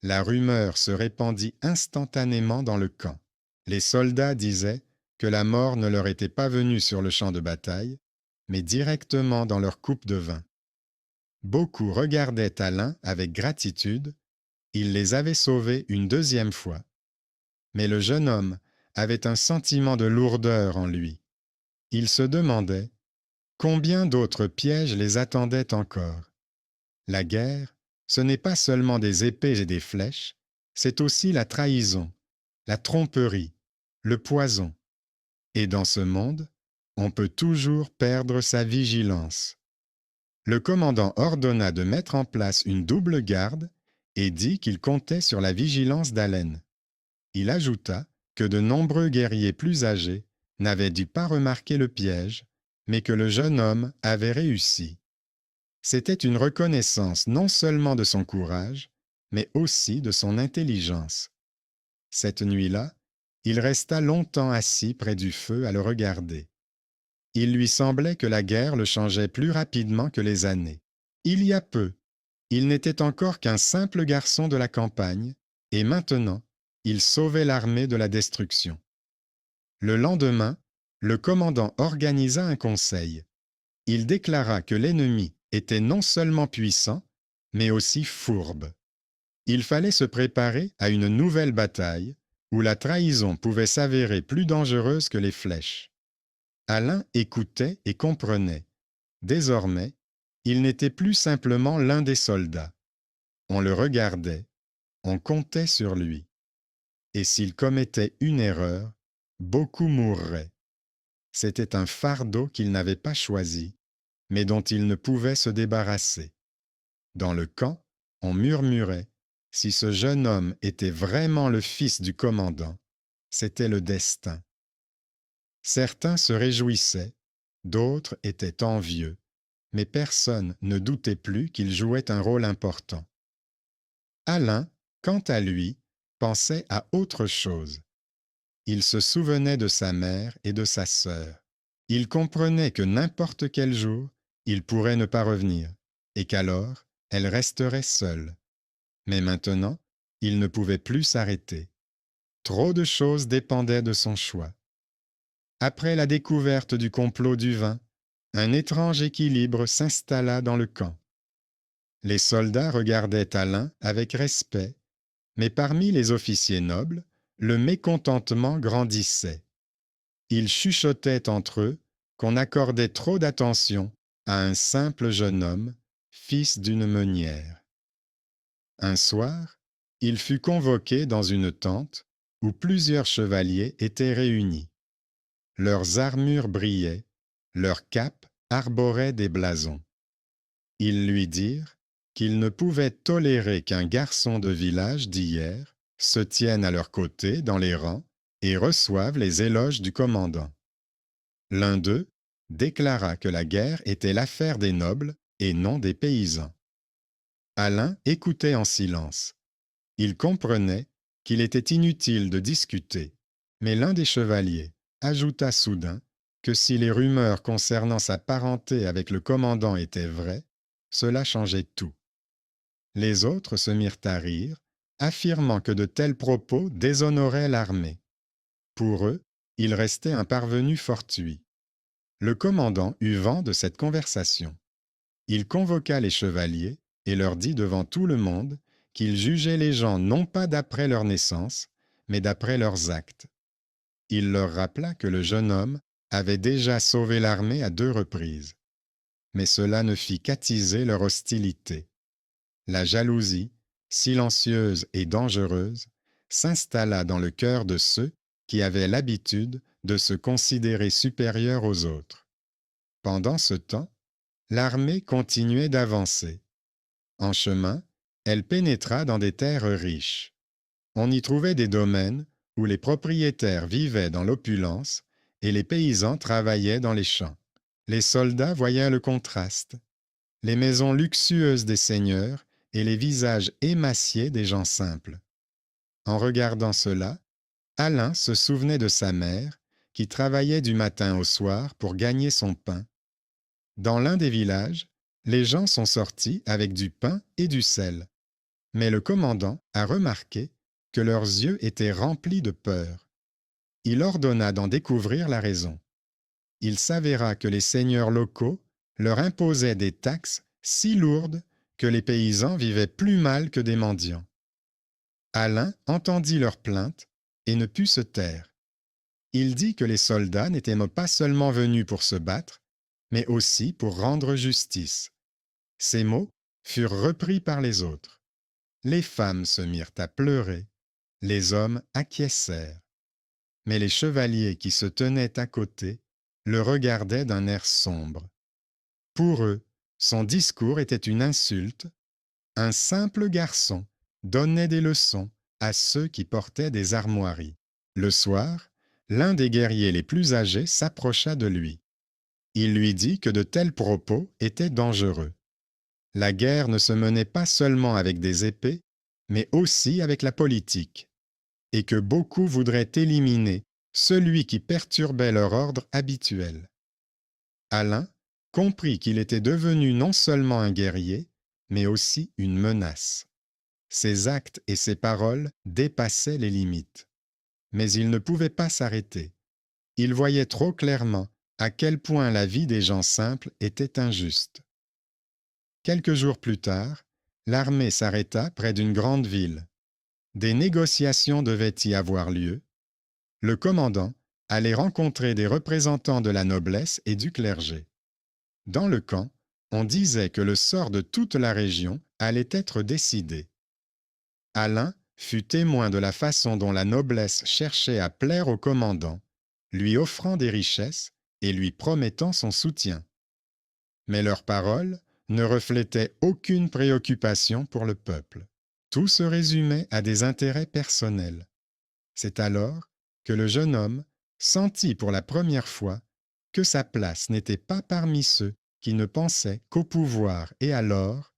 La rumeur se répandit instantanément dans le camp. Les soldats disaient que la mort ne leur était pas venue sur le champ de bataille, mais directement dans leur coupe de vin. Beaucoup regardaient Alain avec gratitude. Il les avait sauvés une 2e fois. Mais le jeune homme avait un sentiment de lourdeur en lui. Il se demandait combien d'autres pièges les attendaient encore. La guerre, ce n'est pas seulement des épées et des flèches, c'est aussi la trahison, la tromperie, le poison. Et dans ce monde, on peut toujours perdre sa vigilance. Le commandant ordonna de mettre en place une double garde et dit qu'il comptait sur la vigilance d'Allen. Il ajouta que de nombreux guerriers plus âgés n'avaient dû pas remarquer le piège, mais que le jeune homme avait réussi. C'était une reconnaissance non seulement de son courage, mais aussi de son intelligence. Cette nuit-là, il resta longtemps assis près du feu à le regarder. Il lui semblait que la guerre le changeait plus rapidement que les années. Il y a peu, il n'était encore qu'un simple garçon de la campagne, et maintenant, il sauvait l'armée de la destruction. Le lendemain, le commandant organisa un conseil. Il déclara que l'ennemi était non seulement puissant, mais aussi fourbe. Il fallait se préparer à une nouvelle bataille où la trahison pouvait s'avérer plus dangereuse que les flèches. Alain écoutait et comprenait. Désormais, il n'était plus simplement l'un des soldats. On le regardait, on comptait sur lui. Et s'il commettait une erreur, beaucoup mourraient. C'était un fardeau qu'il n'avait pas choisi, mais dont il ne pouvait se débarrasser. Dans le camp, on murmurait, si ce jeune homme était vraiment le fils du commandant, c'était le destin. Certains se réjouissaient, d'autres étaient envieux, mais personne ne doutait plus qu'il jouait un rôle important. Alain, quant à lui, pensait à autre chose. Il se souvenait de sa mère et de sa sœur. Il comprenait que n'importe quel jour, il pourrait ne pas revenir, et qu'alors, elle resterait seule. Mais maintenant, il ne pouvait plus s'arrêter. Trop de choses dépendaient de son choix. Après la découverte du complot du vin, un étrange équilibre s'installa dans le camp. Les soldats regardaient Alain avec respect, mais parmi les officiers nobles, le mécontentement grandissait. Ils chuchotaient entre eux qu'on accordait trop d'attention à un simple jeune homme, fils d'une meunière. Un soir, il fut convoqué dans une tente où plusieurs chevaliers étaient réunis. Leurs armures brillaient, leurs capes arboraient des blasons. Ils lui dirent qu'ils ne pouvaient tolérer qu'un garçon de village d'hier se tienne à leur côté dans les rangs et reçoive les éloges du commandant. L'un d'eux déclara que la guerre était l'affaire des nobles et non des paysans. Alain écoutait en silence. Il comprenait qu'il était inutile de discuter, mais l'un des chevaliers ajouta soudain que si les rumeurs concernant sa parenté avec le commandant étaient vraies, cela changeait tout. Les autres se mirent à rire, affirmant que de tels propos déshonoraient l'armée. Pour eux, il restait un parvenu fortuit. Le commandant eut vent de cette conversation. Il convoqua les chevaliers et leur dit devant tout le monde qu'il jugeait les gens non pas d'après leur naissance, mais d'après leurs actes. Il leur rappela que le jeune homme avait déjà sauvé l'armée à 2 reprises. Mais cela ne fit qu'attiser leur hostilité. La jalousie, silencieuse et dangereuse, s'installa dans le cœur de ceux qui avaient l'habitude de se considérer supérieurs aux autres. Pendant ce temps, l'armée continuait d'avancer. En chemin, elle pénétra dans des terres riches. On y trouvait des domaines où les propriétaires vivaient dans l'opulence et les paysans travaillaient dans les champs. Les soldats voyaient le contraste, les maisons luxueuses des seigneurs et les visages émaciés des gens simples. En regardant cela, Alain se souvenait de sa mère, qui travaillait du matin au soir pour gagner son pain. Dans l'un des villages, les gens sont sortis avec du pain et du sel. Mais le commandant a remarqué que leurs yeux étaient remplis de peur. Il ordonna d'en découvrir la raison. Il s'avéra que les seigneurs locaux leur imposaient des taxes si lourdes que les paysans vivaient plus mal que des mendiants. Alain entendit leurs plaintes et ne put se taire. Il dit que les soldats n'étaient pas seulement venus pour se battre, mais aussi pour rendre justice. Ces mots furent repris par les autres. Les femmes se mirent à pleurer, les hommes acquiescèrent. Mais les chevaliers qui se tenaient à côté le regardaient d'un air sombre. Pour eux, son discours était une insulte. Un simple garçon donnait des leçons à ceux qui portaient des armoiries. Le soir, l'un des guerriers les plus âgés s'approcha de lui. Il lui dit que de tels propos étaient dangereux. La guerre ne se menait pas seulement avec des épées, mais aussi avec la politique, et que beaucoup voudraient éliminer celui qui perturbait leur ordre habituel. Alain comprit qu'il était devenu non seulement un guerrier, mais aussi une menace. Ses actes et ses paroles dépassaient les limites. Mais il ne pouvait pas s'arrêter. Il voyait trop clairement à quel point la vie des gens simples était injuste. Quelques jours plus tard, l'armée s'arrêta près d'une grande ville. Des négociations devaient y avoir lieu. Le commandant allait rencontrer des représentants de la noblesse et du clergé. Dans le camp, on disait que le sort de toute la région allait être décidé. Alain fut témoin de la façon dont la noblesse cherchait à plaire au commandant, lui offrant des richesses et lui promettant son soutien. Mais leurs paroles ne reflétaient aucune préoccupation pour le peuple. Tout se résumait à des intérêts personnels. C'est alors que le jeune homme sentit pour la première fois que sa place n'était pas parmi ceux qui ne pensaient qu'au pouvoir et à l'or,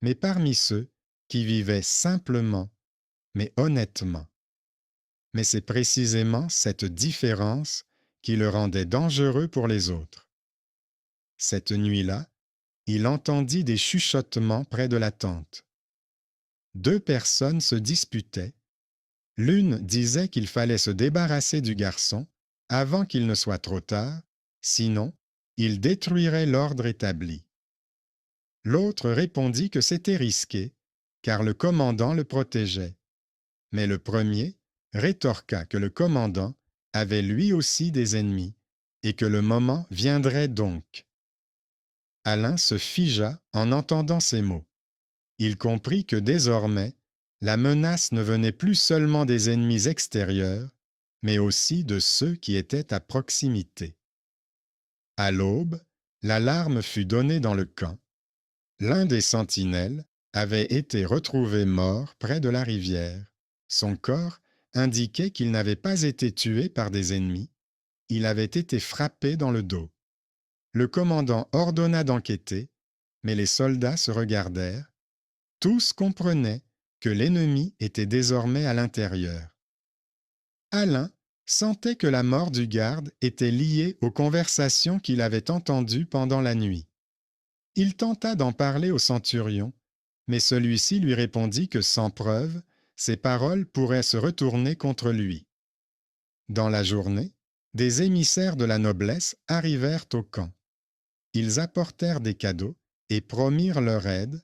mais parmi ceux qui vivaient simplement, mais honnêtement. Mais c'est précisément cette différence qui le rendait dangereux pour les autres. Cette nuit-là, il entendit des chuchotements près de la tente. Deux personnes se disputaient. L'une disait qu'il fallait se débarrasser du garçon avant qu'il ne soit trop tard, sinon il détruirait l'ordre établi. L'autre répondit que c'était risqué, car le commandant le protégeait. Mais le premier rétorqua que le commandant avait lui aussi des ennemis, et que le moment viendrait donc. Alain se figea en entendant ces mots. Il comprit que désormais, la menace ne venait plus seulement des ennemis extérieurs, mais aussi de ceux qui étaient à proximité. À l'aube, l'alarme fut donnée dans le camp. L'un des sentinelles avait été retrouvé mort près de la rivière. Son corps indiquait qu'il n'avait pas été tué par des ennemis, il avait été frappé dans le dos. Le commandant ordonna d'enquêter, mais les soldats se regardèrent. Tous comprenaient que l'ennemi était désormais à l'intérieur. Alain sentait que la mort du garde était liée aux conversations qu'il avait entendues pendant la nuit. Il tenta d'en parler au centurion, mais celui-ci lui répondit que sans preuve, ses paroles pourraient se retourner contre lui. Dans la journée, des émissaires de la noblesse arrivèrent au camp. Ils apportèrent des cadeaux et promirent leur aide,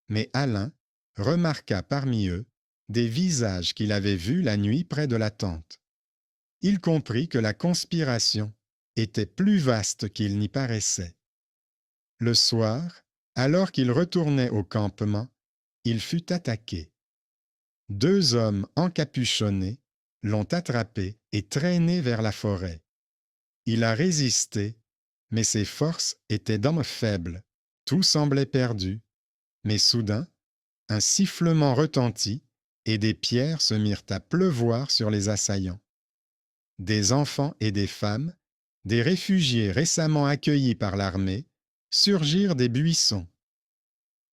mais Alain remarqua parmi eux des visages qu'il avait vus la nuit près de la tente. Il comprit que la conspiration était plus vaste qu'il n'y paraissait. Le soir, alors qu'il retournait au campement, il fut attaqué. Deux hommes encapuchonnés l'ont attrapé et traîné vers la forêt. Il a résisté, mais ses forces étaient d'homme faible. Tout semblait perdu, mais soudain, un sifflement retentit et des pierres se mirent à pleuvoir sur les assaillants. Des enfants et des femmes, des réfugiés récemment accueillis par l'armée, surgirent des buissons.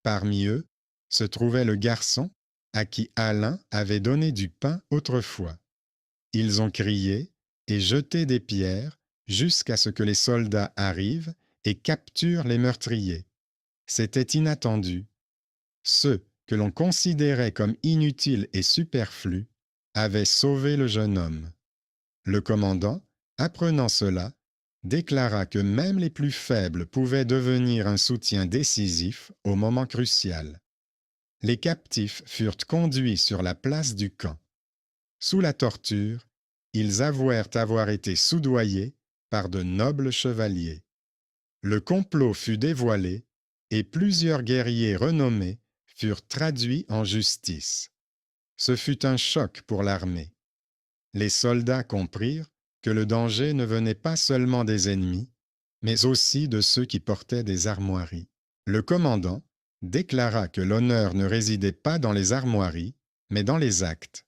Parmi eux se trouvait le garçon à qui Alain avait donné du pain autrefois. Ils ont crié et jeté des pierres jusqu'à ce que les soldats arrivent et capturent les meurtriers. C'était inattendu. Ceux que l'on considérait comme inutiles et superflus avaient sauvé le jeune homme. Le commandant, apprenant cela, déclara que même les plus faibles pouvaient devenir un soutien décisif au moment crucial. Les captifs furent conduits sur la place du camp. Sous la torture, ils avouèrent avoir été soudoyés par de nobles chevaliers. Le complot fut dévoilé et plusieurs guerriers renommés furent traduits en justice. Ce fut un choc pour l'armée. Les soldats comprirent que le danger ne venait pas seulement des ennemis, mais aussi de ceux qui portaient des armoiries. Le commandant déclara que l'honneur ne résidait pas dans les armoiries, mais dans les actes,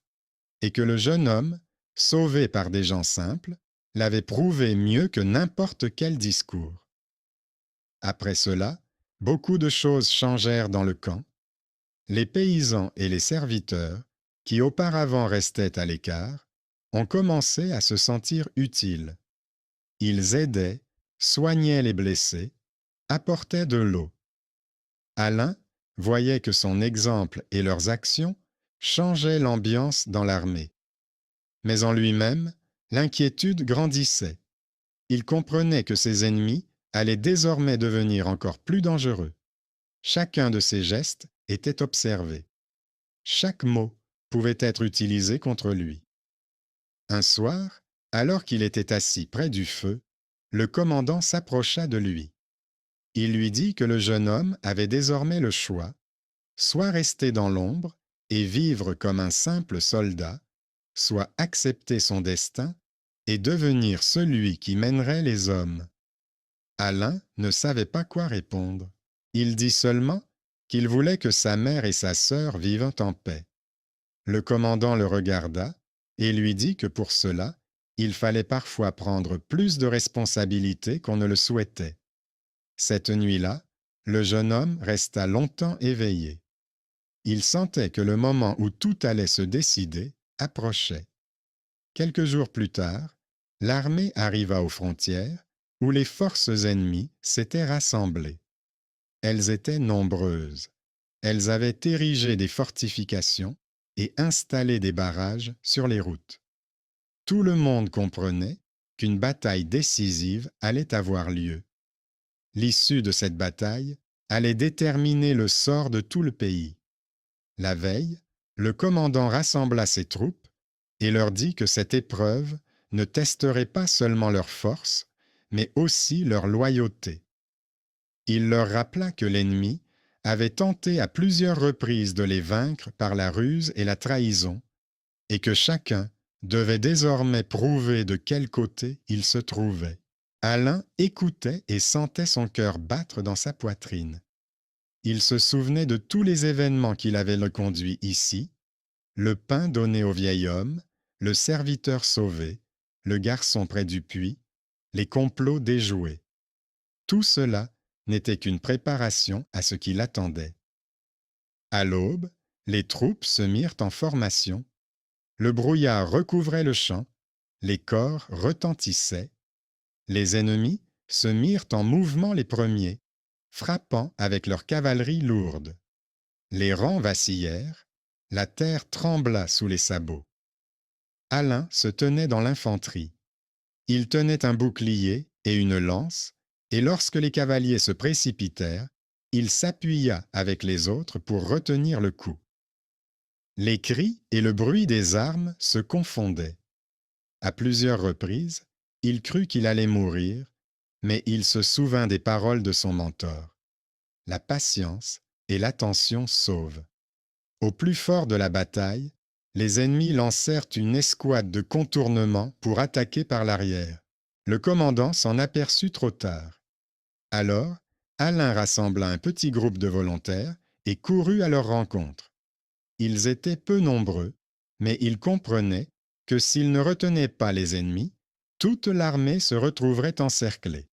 et que le jeune homme, sauvé par des gens simples, l'avait prouvé mieux que n'importe quel discours. Après cela, beaucoup de choses changèrent dans le camp. Les paysans et les serviteurs, qui auparavant restaient à l'écart, ont commencé à se sentir utiles. Ils aidaient, soignaient les blessés, apportaient de l'eau. Alain voyait que son exemple et leurs actions changeaient l'ambiance dans l'armée. Mais en lui-même, l'inquiétude grandissait. Il comprenait que ses ennemis allaient désormais devenir encore plus dangereux. Chacun de ses gestes était observé. Chaque mot pouvait être utilisé contre lui. Un soir, alors qu'il était assis près du feu, le commandant s'approcha de lui. Il lui dit que le jeune homme avait désormais le choix, soit rester dans l'ombre et vivre comme un simple soldat, soit accepter son destin et devenir celui qui mènerait les hommes. Alain ne savait pas quoi répondre. Il dit seulement qu'il voulait que sa mère et sa sœur vivent en paix. Le commandant le regarda et lui dit que pour cela, il fallait parfois prendre plus de responsabilités qu'on ne le souhaitait. Cette nuit-là, le jeune homme resta longtemps éveillé. Il sentait que le moment où tout allait se décider approchait. Quelques jours plus tard, l'armée arriva aux frontières où les forces ennemies s'étaient rassemblées. Elles étaient nombreuses. Elles avaient érigé des fortifications et installé des barrages sur les routes. Tout le monde comprenait qu'une bataille décisive allait avoir lieu. L'issue de cette bataille allait déterminer le sort de tout le pays. La veille, le commandant rassembla ses troupes et leur dit que cette épreuve ne testerait pas seulement leur force, mais aussi leur loyauté. Il leur rappela que l'ennemi avait tenté à plusieurs reprises de les vaincre par la ruse et la trahison, et que chacun devait désormais prouver de quel côté il se trouvait. Alain écoutait et sentait son cœur battre dans sa poitrine. Il se souvenait de tous les événements qui l'avaient le conduit ici, le pain donné au vieil homme, le serviteur sauvé, le garçon près du puits, les complots déjoués. Tout cela n'était qu'une préparation à ce qui l'attendait. À l'aube, les troupes se mirent en formation. Le brouillard recouvrait le champ, les cors retentissaient. Les ennemis se mirent en mouvement les premiers, frappant avec leur cavalerie lourde. Les rangs vacillèrent, la terre trembla sous les sabots. Alain se tenait dans l'infanterie. Il tenait un bouclier et une lance, et lorsque les cavaliers se précipitèrent, il s'appuya avec les autres pour retenir le coup. Les cris et le bruit des armes se confondaient. À plusieurs reprises, il crut qu'il allait mourir, mais il se souvint des paroles de son mentor. La patience et l'attention sauvent. Au plus fort de la bataille, les ennemis lancèrent une escouade de contournement pour attaquer par l'arrière. Le commandant s'en aperçut trop tard. Alors, Alain rassembla un petit groupe de volontaires et courut à leur rencontre. Ils étaient peu nombreux, mais ils comprenaient que s'ils ne retenaient pas les ennemis, toute l'armée se retrouverait encerclée.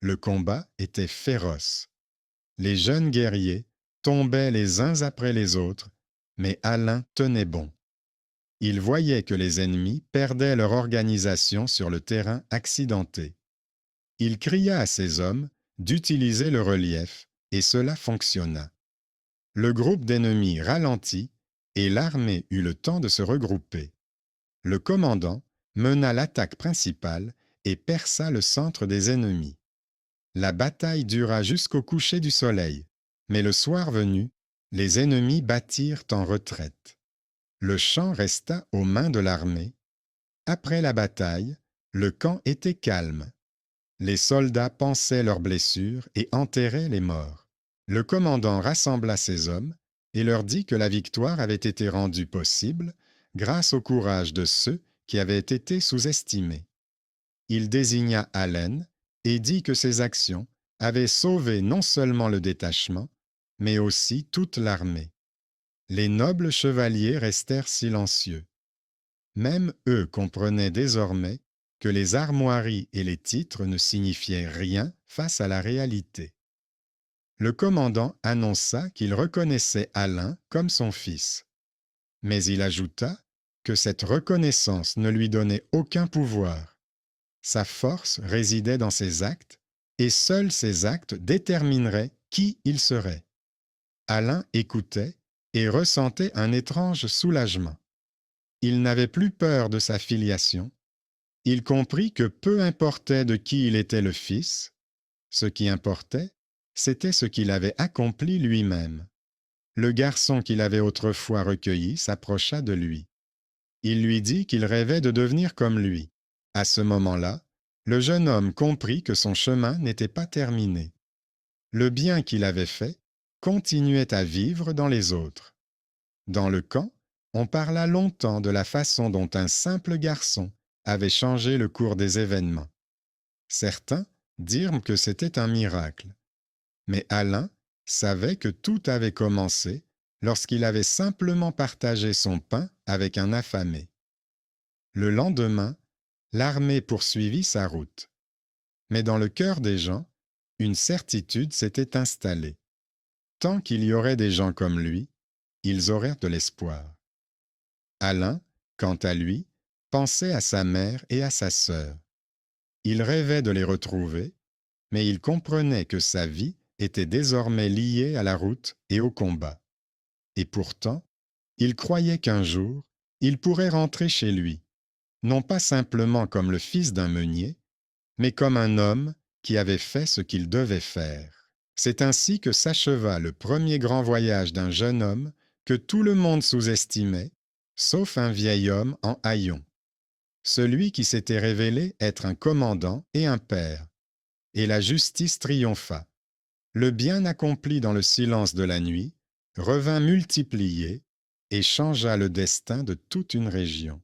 Le combat était féroce. Les jeunes guerriers tombaient les uns après les autres, mais Alain tenait bon. Il voyait que les ennemis perdaient leur organisation sur le terrain accidenté. Il cria à ses hommes d'utiliser le relief, et cela fonctionna. Le groupe d'ennemis ralentit, et l'armée eut le temps de se regrouper. Le commandant mena l'attaque principale et perça le centre des ennemis. La bataille dura jusqu'au coucher du soleil, mais le soir venu, les ennemis battirent en retraite. Le champ resta aux mains de l'armée. Après la bataille, le camp était calme. Les soldats pansaient leurs blessures et enterraient les morts. Le commandant rassembla ses hommes et leur dit que la victoire avait été rendue possible grâce au courage de ceux qui avaient été sous-estimés. Il désigna Allen et dit que ses actions avaient sauvé non seulement le détachement, mais aussi toute l'armée. Les nobles chevaliers restèrent silencieux. Même eux comprenaient désormais que les armoiries et les titres ne signifiaient rien face à la réalité. Le commandant annonça qu'il reconnaissait Alain comme son fils, mais il ajouta que cette reconnaissance ne lui donnait aucun pouvoir. Sa force résidait dans ses actes, et seuls ces actes détermineraient qui il serait. Alain écoutait et ressentait un étrange soulagement. Il n'avait plus peur de sa filiation. Il comprit que peu importait de qui il était le fils, ce qui importait, c'était ce qu'il avait accompli lui-même. Le garçon qu'il avait autrefois recueilli s'approcha de lui. Il lui dit qu'il rêvait de devenir comme lui. À ce moment-là, le jeune homme comprit que son chemin n'était pas terminé. Le bien qu'il avait fait continuait à vivre dans les autres. Dans le camp, on parla longtemps de la façon dont un simple garçon avait changé le cours des événements. Certains dirent que c'était un miracle. Mais Alain savait que tout avait commencé lorsqu'il avait simplement partagé son pain avec un affamé. Le lendemain, l'armée poursuivit sa route. Mais dans le cœur des gens, une certitude s'était installée. Tant qu'il y aurait des gens comme lui, ils auraient de l'espoir. Alain, quant à lui, pensait à sa mère et à sa sœur. Il rêvait de les retrouver, mais il comprenait que sa vie était désormais liée à la route et au combat. Et pourtant, il croyait qu'un jour, il pourrait rentrer chez lui, non pas simplement comme le fils d'un meunier, mais comme un homme qui avait fait ce qu'il devait faire. C'est ainsi que s'acheva le premier grand voyage d'un jeune homme que tout le monde sous-estimait, sauf un vieil homme en haillons. Celui qui s'était révélé être un commandant et un père. Et la justice triompha. Le bien accompli dans le silence de la nuit revint multiplié et changea le destin de toute une région.